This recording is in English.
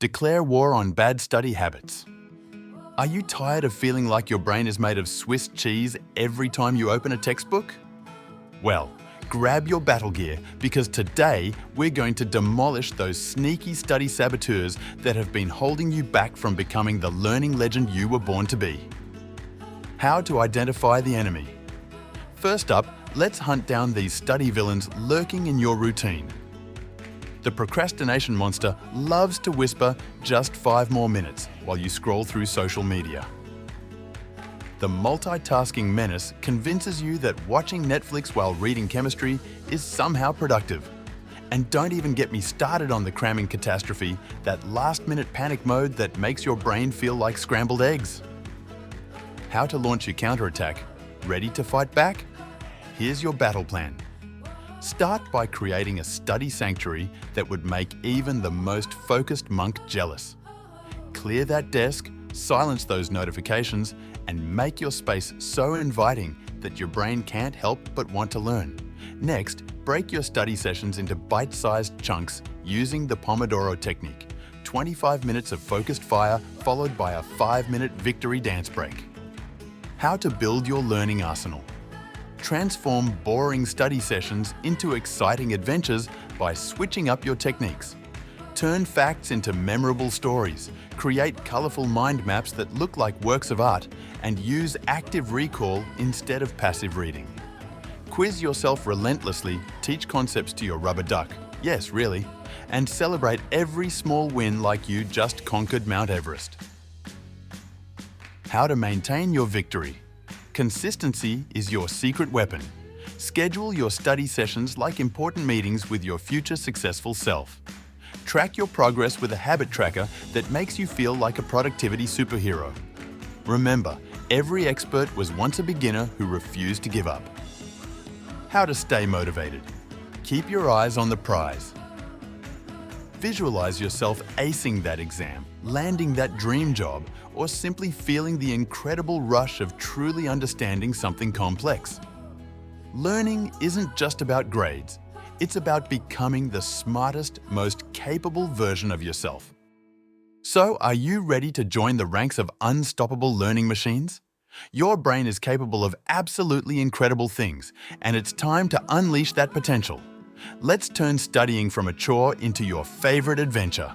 Declare war on bad study habits. Are you tired of feeling like your brain is made of Swiss cheese every time you open a textbook? Well, grab your battle gear because today we're going to demolish those sneaky study saboteurs that have been holding you back from becoming the learning legend you were born to be. How to identify the enemy. First up, let's hunt down these study villains lurking in your routine. The Procrastination Monster loves to whisper just 5 more minutes while you scroll through social media. The Multitasking Menace convinces you that watching Netflix while reading chemistry is somehow productive. And don't even get me started on the Cramming Catastrophe, that last-minute panic mode that makes your brain feel like scrambled eggs. How to launch your counterattack? Ready to fight back? Here's your battle plan. Start by creating a study sanctuary that would make even the most focused monk jealous. Clear that desk, silence those notifications, and make your space so inviting that your brain can't help but want to learn. Next, break your study sessions into bite-sized chunks using the Pomodoro Technique. 25 minutes of focused fire followed by a 5-minute victory dance break. How to build your learning arsenal. Transform boring study sessions into exciting adventures by switching up your techniques. Turn facts into memorable stories, create colorful mind maps that look like works of art, and use active recall instead of passive reading. Quiz yourself relentlessly, teach concepts to your rubber duck, yes, really, and celebrate every small win like you just conquered Mount Everest. How to maintain your victory. Consistency is your secret weapon. Schedule your study sessions like important meetings with your future successful self. Track your progress with a habit tracker that makes you feel like a productivity superhero. Remember, every expert was once a beginner who refused to give up. How to stay motivated. Keep your eyes on the prize. Visualize yourself acing that exam, landing that dream job, or simply feeling the incredible rush of truly understanding something complex. Learning isn't just about grades. It's about becoming the smartest, most capable version of yourself. So, are you ready to join the ranks of unstoppable learning machines? Your brain is capable of absolutely incredible things, and it's time to unleash that potential. Let's turn studying from a chore into your favorite adventure.